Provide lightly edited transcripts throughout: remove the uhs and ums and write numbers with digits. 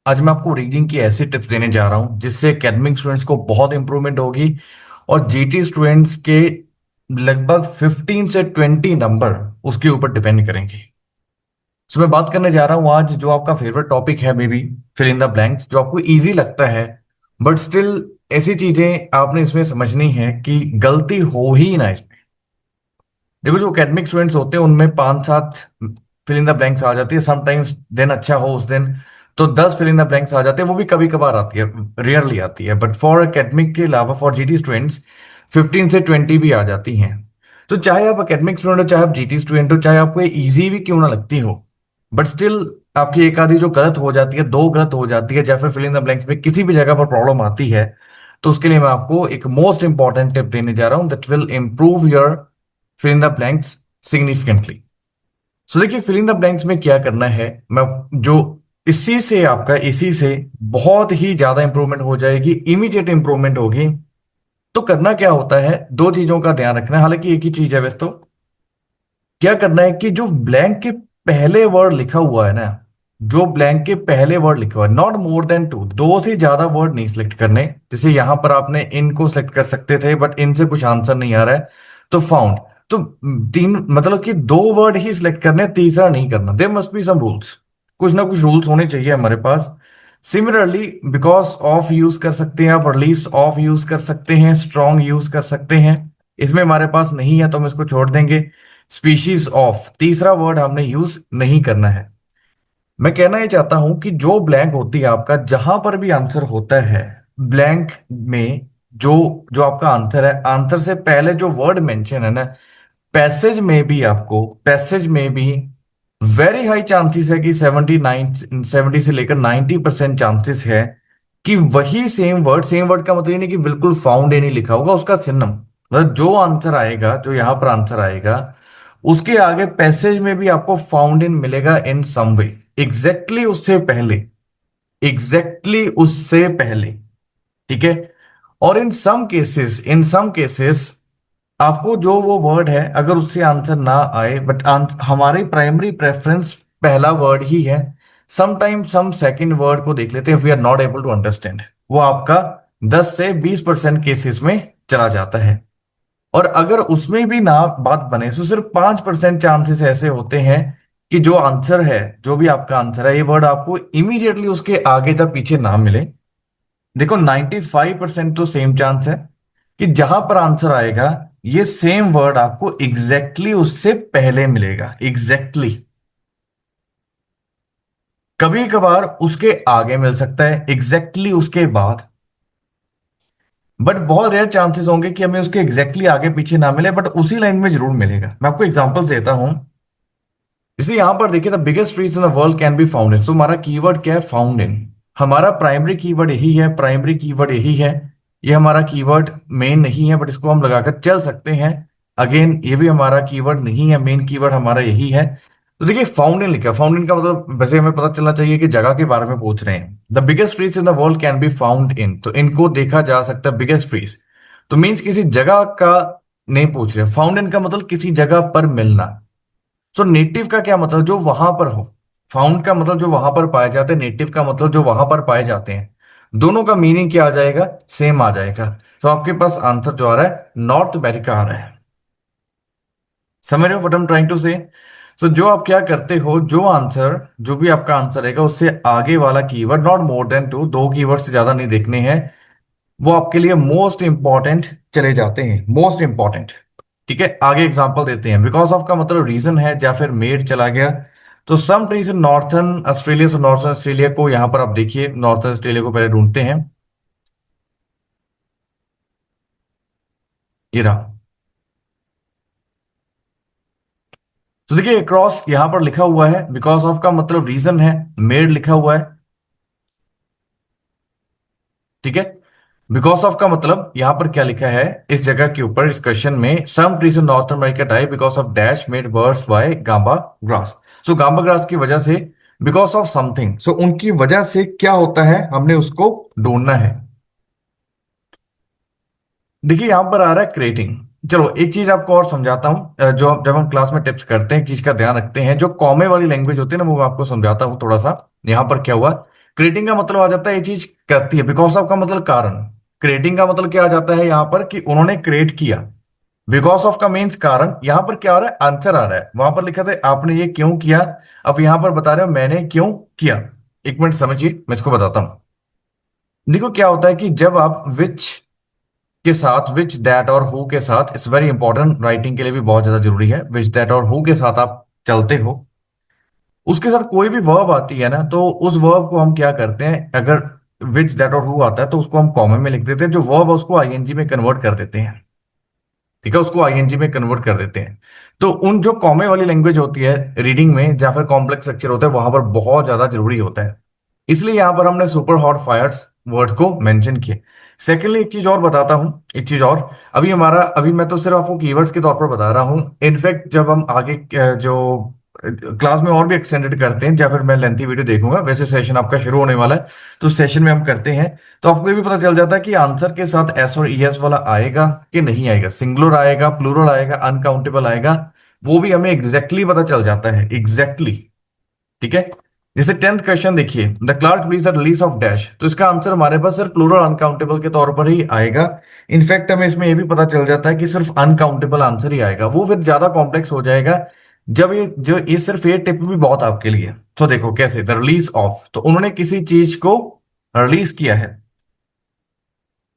आज मैं आपको रीडिंग की ऐसी टिप्स देने जा रहा हूं जिससे एकेडमिक स्टूडेंट्स को बहुत इंप्रूवमेंट होगी और जीटी स्टूडेंट्स के लगभग 15 से 20 नंबर उसके ऊपर डिपेंड करेंगे। सो मैं बात करने जा रहा हूं आज जो आपका फेवरेट टॉपिक है, may be fill in the blanks, जो आपको इजी लगता है बट स्टिल ऐसी चीजें आपने इसमें समझनी है कि गलती हो ही ना इसमें। देखो, जो एकेडमिक स्टूडेंट्स होते हैं उनमें 5-7 फिल इन द ब्लैंक्स आ जाती है। समटाइम्स दिन अच्छा हो उस दिन तो 10 फिल इन द ब्लैंक्स आ जाते हैं, वो भी कभी कभार आती है, रेयरली आती है। बट फॉर एकेडमिक के अलावा फॉर जीटी स्टूडेंट्स 15 से 20 भी आ जाती हैं। तो चाहे आप एकेडमिक स्टूडेंट हो, चाहे आप जीटी स्टूडेंट हो, चाहे आपको इजी भी क्यों ना लगती हो, बट स्टिल आपकी एक आधी जो गलत हो जाती है, दो गलत हो जाती है, या फिर फिल इन द ब्लैंक्स में किसी भी जगह पर प्रॉब्लम आती है, तो उसके लिए मैं आपको एक मोस्ट इंपॉर्टेंट टिप देने जा रहा हूं that will improve your fill in the blanks significantly. So देखिए, फिल इन द ब्लैंक्स में क्या करना है, मैं जो इसी से बहुत ही ज्यादा इंप्रूवमेंट हो जाएगी, इमीडिएट इंप्रूवमेंट होगी। तो करना क्या होता है, दो चीजों का ध्यान रखना है, हालांकि एक ही चीज है वैसे तो। क्या करना है कि जो ब्लैंक के पहले वर्ड लिखा हुआ है ना, जो ब्लैंक के पहले वर्ड लिखा हुआ है, नॉट मोर देन टू, दो से ज्यादा वर्ड नहीं सिलेक्ट करने। जैसे यहां पर आपने इन को सिलेक्ट कर सकते थे बट इनसे कुछ आंसर नहीं आ रहा है, तो फाउंड। तो तीन मतलब कि दो वर्ड ही सिलेक्ट करने, तीसरा नहीं करना। There must be some rules, कुछ ना कुछ रूल्स होने चाहिए हमारे पास। सिमिलरली बिकॉज ऑफ यूज कर सकते हैं आप, रिलीज ऑफ यूज कर सकते हैं, स्ट्रॉन्ग यूज कर सकते हैं। इसमें हमारे पास नहीं है तो हम इसको छोड़ देंगे। स्पीशीज ऑफ, तीसरा वर्ड हमने यूज नहीं करना है। मैं कहना ये चाहता हूं कि जो ब्लैंक होती है आपका, जहां पर भी आंसर होता है ब्लैंक में, जो जो आपका आंसर है, आंसर से पहले जो वर्ड मेंशन है ना, पैसेज में भी वेरी हाई चांसेस है कि 70 से लेकर 90% चांसेस है कि वही सेम वर्ड का मतलब ये नहीं कि बिल्कुल फाउंड ही नहीं लिखा होगा, उसका सिनोनिम मतलब जो आंसर आएगा, जो यहां पर आंसर आएगा, उसके आगे पैसेज में भी आपको फाउंड इन मिलेगा इन सम वे, एग्जैक्टली उससे पहले, एग्जैक्टली उससे पहले। ठीक है। और इन सम केसेस आपको जो वो वर्ड है, अगर उससे आंसर ना आए, बट हमारी प्राइमरी प्रेफरेंस पहला वर्ड ही है। समटाइम्स हम सेकंड वर्ड को देख लेते हैं, we are not able to understand, वो आपका 10 से 20% केसेस में चला जाता है। और अगर उसमें भी ना बात बने तो सिर्फ 5% चांसेस ऐसे होते हैं कि जो आंसर है, जो भी आपका आंसर है, ये वर्ड आपको इमीडिएटली उसके आगे या पीछे ना मिले। देखो, 95% तो सेम चांस है कि जहां पर आंसर आएगा, ये सेम वर्ड आपको एग्जैक्टली उससे पहले मिलेगा, एग्जैक्टली। कभी कभार उसके आगे मिल सकता है, एग्जैक्टली उसके बाद, बट बहुत रेयर चांसेस होंगे कि हमें उसके एग्जैक्टली आगे पीछे ना मिले, बट उसी लाइन में जरूर मिलेगा। मैं आपको एग्जांपल्स देता हूं। इसे यहां पर देखिए, the biggest trees in the world can be found in. तो हमारा कीवर्ड क्या है, फाउंड इन। हमारा प्राइमरी कीवर्ड यही है, प्राइमरी कीवर्ड यही है। ये हमारा कीवर्ड मेन नहीं है बट इसको हम लगाकर चल सकते हैं। अगेन, ये भी हमारा कीवर्ड नहीं है, मेन कीवर्ड हमारा यही है। तो देखिए, फाउंड इन लिखा, फाउंड इन का मतलब वैसे हमें पता चलना चाहिए कि जगह के बारे में पूछ रहे हैं। The biggest trees in the world can be found in, तो इनको देखा जा सकता है, बिगेस्ट ट्रीज तो मीन्स किसी जगह का नहीं पूछ रहे। फाउंड इन का मतलब किसी जगह पर मिलना। सो नेटिव का क्या मतलब, जो वहां पर हो। फाउंड का मतलब जो वहां पर पाए जाते हैं, नेटिव का मतलब जो वहां पर पाए जाते हैं। दोनों का मीनिंग क्या आ जाएगा, सेम आ जाएगा। तो आपके पास आंसर जो आ रहा है, नॉर्थ अमेरिका आ रहा है। समझ रहे हो what I am trying to say. So जो आप क्या करते हो, जो भी आपका आंसर रहेगा, उससे आगे वाला keyword, not more than two, दो कीवर्ड से ज्यादा नहीं देखने हैं, वो आपके लिए मोस्ट इंपॉर्टेंट चले जाते हैं, मोस्ट इंपॉर्टेंट। ठीक है, आगे एग्जांपल देते हैं। बिकॉज ऑफ का मतलब रीजन है, या फिर मेड चला गया। तो some trees in northern Australia, से नॉर्थर्न ऑस्ट्रेलिया को यहां पर आप देखिए, नॉर्थर्न ऑस्ट्रेलिया को पहले ढूंढते हैं। ये रहा। तो देखिए, क्रॉस यहां पर लिखा हुआ है, बिकॉज ऑफ का मतलब रीजन है, मेड लिखा हुआ है। ठीक है। बिकॉज ऑफ का मतलब यहां पर क्या लिखा है, इस जगह के ऊपर, इस क्वेश्चन में, some trees in north America die because of dash made worse by gamba grass. So gamba grass की वजह से, बिकॉज ऑफ समथिंग, सो उनकी वजह से क्या होता है, हमने उसको ढूंढना है। देखिए, यहां पर आ रहा है क्रिएटिंग। चलो एक चीज आपको और समझाता हूं, जो जब हम क्लास में टिप्स करते हैं, एक चीज का ध्यान रखते हैं, जो कॉमे वाली लैंग्वेज होती है ना, वो मैं आपको समझाता हूं थोड़ा सा। यहां पर क्या हुआ, क्रिएटिंग का मतलब आ जाता है ये चीज करती है, बिकॉज ऑफ का मतलब कारण। क्रिएटिंग का मतलब क्या आ जाता है यहाँ पर कि उन्होंने क्रिएट किया। बिकॉज ऑफ का मीन्स कारण। यहां पर क्या आ रहा है, आंसर आ रहा है। वहां पर लिखा था आपने ये क्यों किया, अब यहां पर बता रहे हो मैंने क्यों किया। एक मिनट समझिए, मैं इसको बताता हूं। देखो क्या होता है कि जब आप विच के साथ, विच दैट और हु के साथ, इट्स वेरी इंपॉर्टेंट, राइटिंग के लिए भी बहुत ज्यादा जरूरी है, विच दैट और हु के साथ आप चलते हो, उसके साथ कोई भी वर्ब आती है ना, तो उस वर्ब को हम क्या करते हैं, अगर विच दैट और हु आता है तो उसको हम कॉमा में लिख देते हैं, जो वर्ब है उसको आईएनजी में कन्वर्ट कर देते हैं। ठीक है, उसको आईएनजी में कन्वर्ट कर देते हैं। तो उन जो कॉमे वाली लैंग्वेज होती है रीडिंग में, या फिर कॉम्प्लेक्स स्ट्रक्चर होता है, वहां पर बहुत ज्यादा जरूरी होता है। इसलिए यहां पर हमने सुपर हॉट फायर्स वर्ड को मेंशन किया। सेकेंडली एक चीज और बताता हूं, एक चीज और। अभी मैं तो सिर्फ आपको कीवर्ड्स के तौर पर बता रहा हूं। इनफैक्ट जब हम आगे जो क्लास में और भी एक्सटेंडेड करते हैं, या फिर मैं लेंथी वीडियो देखूंगा, वैसे सेशन आपका शुरू होने वाला है, तो सेशन में हम करते हैं, तो आपको ये भी पता चल जाता है कि आंसर के साथ एस और ईएस वाला आएगा कि नहीं आएगा, सिंगुलर आएगा, प्लूरल आएगा, अनकाउंटेबल आएगा, वो भी हमें एग्जैक्टली पता चल जाता है, एग्जैक्टली। ठीक है। जैसे 10th क्वेश्चन देखिए, the clerk please the release of dash, तो इसका आंसर हमारे पास सिर्फ प्लूरल अनकाउंटेबल के तौर पर ही आएगा। इनफैक्ट हमें इसमें यह भी पता चल जाता है कि सिर्फ अनकाउंटेबल आंसर ही आएगा, वो फिर ज्यादा कॉम्प्लेक्स हो जाएगा। जब ये सिर्फ ये टिप भी बहुत आपके लिए। तो देखो कैसे, द रिलीज ऑफ, तो उन्होंने किसी चीज को रिलीज किया है।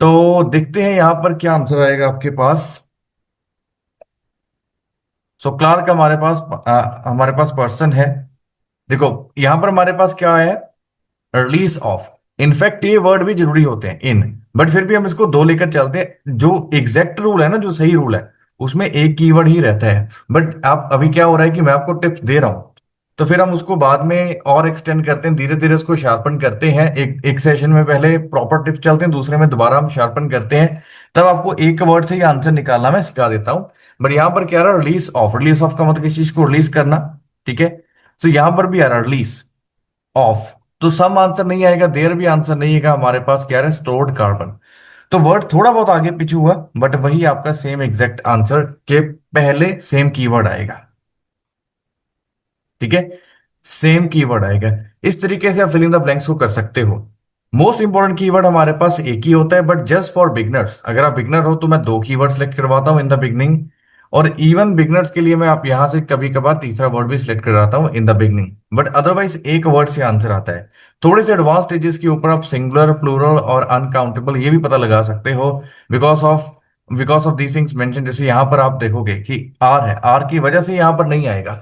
तो देखते हैं यहां पर क्या आंसर आएगा आपके पास। सो क्लार्क हमारे पास पर्सन है। देखो यहां पर हमारे पास क्या है, रिलीज ऑफ। इनफैक्ट ये वर्ड भी जरूरी होते हैं इन, बट फिर भी हम इसको दो लेकर चलते हैं। जो एग्जैक्ट रूल है ना, जो सही रूल है, उसमें एक कीवर्ड ही रहता है। बट आप अभी क्या हो रहा है कि मैं आपको टिप्स दे रहा हूं, तो फिर हम उसको बाद में और एक्सटेंड करते हैं, धीरे धीरे उसको शार्पन करते हैं। एक एक सेशन में पहले प्रॉपर टिप्स चलते हैं, दूसरे में दोबारा हम शार्पन करते हैं, तब आपको एक वर्ड से ही आंसर निकालना मैं सिखा देता हूं। बट यहां पर क्या रहा, रिलीज ऑफ। रिलीज ऑफ का मतलब किसी चीज को रिलीज करना। ठीक है। तो यहां पर भी आ रहा रिलीज ऑफ, तो सम आंसर नहीं आएगा, देयर भी आंसर नहीं आएगा, हमारे पास क्या है, स्टोर्ड कार्बन। तो वर्ड थोड़ा बहुत आगे पीछे हुआ, बट वही आपका सेम एग्जैक्ट आंसर के पहले सेम कीवर्ड आएगा। ठीक है, सेम कीवर्ड आएगा। इस तरीके से आप फिलिंग द ब्लैंक्स को कर सकते हो। मोस्ट इंपॉर्टेंट कीवर्ड हमारे पास एक ही होता है, बट जस्ट फॉर बिगनर्स, अगर आप बिगनर हो तो मैं दो कीवर्ड सेलेक्ट करवाता हूं इन द बिगनिंग, और इवन बिगनर्स के लिए मैं आप यहां से कभी कभार तीसरा वर्ड भी सिलेक्ट करवाता हूं in the beginning, but otherwise एक वर्ड से आंसर आता है। थोड़े से एडवांस स्टेजेस के ऊपर आप सिंगुलर, प्लूरल और अनकाउंटेबल ये भी पता लगा सकते हो, because of these things mention. जैसे यहां पर आप देखोगे कि आर है, आर की वजह से यहां पर नहीं आएगा,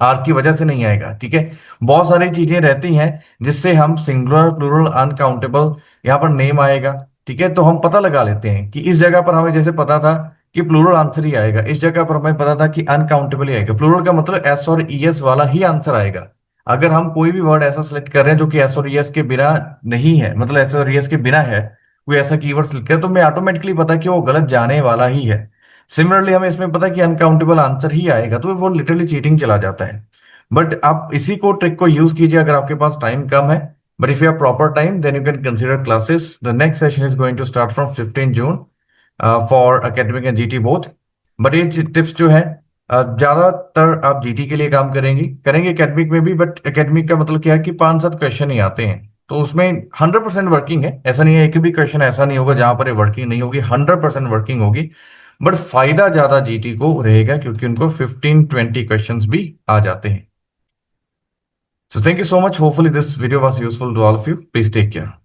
आर की वजह से नहीं आएगा। ठीक है, बहुत सारी चीजें रहती हैं जिससे हम सिंगुलर, प्लूरल, अनकाउंटेबल, यहाँ पर नेम आएगा। ठीक है, तो हम पता लगा लेते हैं कि इस जगह पर हमें जैसे पता था कि प्लूरल आंसर ही आएगा, इस जगह पर हमें पता था कि अनकाउंटेबल ही आएगा। प्लूरल का मतलब एस और ईएस वाला ही आंसर आएगा। अगर हम कोई भी वर्ड ऐसा सिलेक्ट कर रहे हैं जो कि एस और ईएस के बिना नहीं है, मतलब एस और ईएस के बिना है, कोई ऐसा कीवर्ड सिलेक्ट करें, तो हमें ऑटोमेटिकली पता है कि वो गलत जाने वाला ही है। सिमिलरली हमें इसमें पता है कि अनकाउंटेबल आंसर ही आएगा, तो वो लिटरली चीटिंग चला जाता है। बट आप इसी को ट्रिक को यूज कीजिए अगर आपके पास टाइम कम है। But if you have proper time then you can consider classes. The next session is going to start from 15 June for academic and GT both. But ये टिप्स जो है ज्यादातर आप जीटी के लिए काम करेंगे एकेडमिक में भी, बट एकेडमिक का मतलब क्या है कि 5-7 क्वेश्चन ही आते हैं, तो उसमें 100% वर्किंग है। ऐसा नहीं है, एक भी क्वेश्चन ऐसा नहीं होगा जहां पर ये वर्किंग नहीं होगी, 100% वर्किंग होगी। बट फायदा ज्यादा जीटी को रहेगा क्योंकि उनको 15-20 क्वेश्चंस भी आ जाते हैं। So thank you so much. Hopefully this video was useful to all of you. Please take care.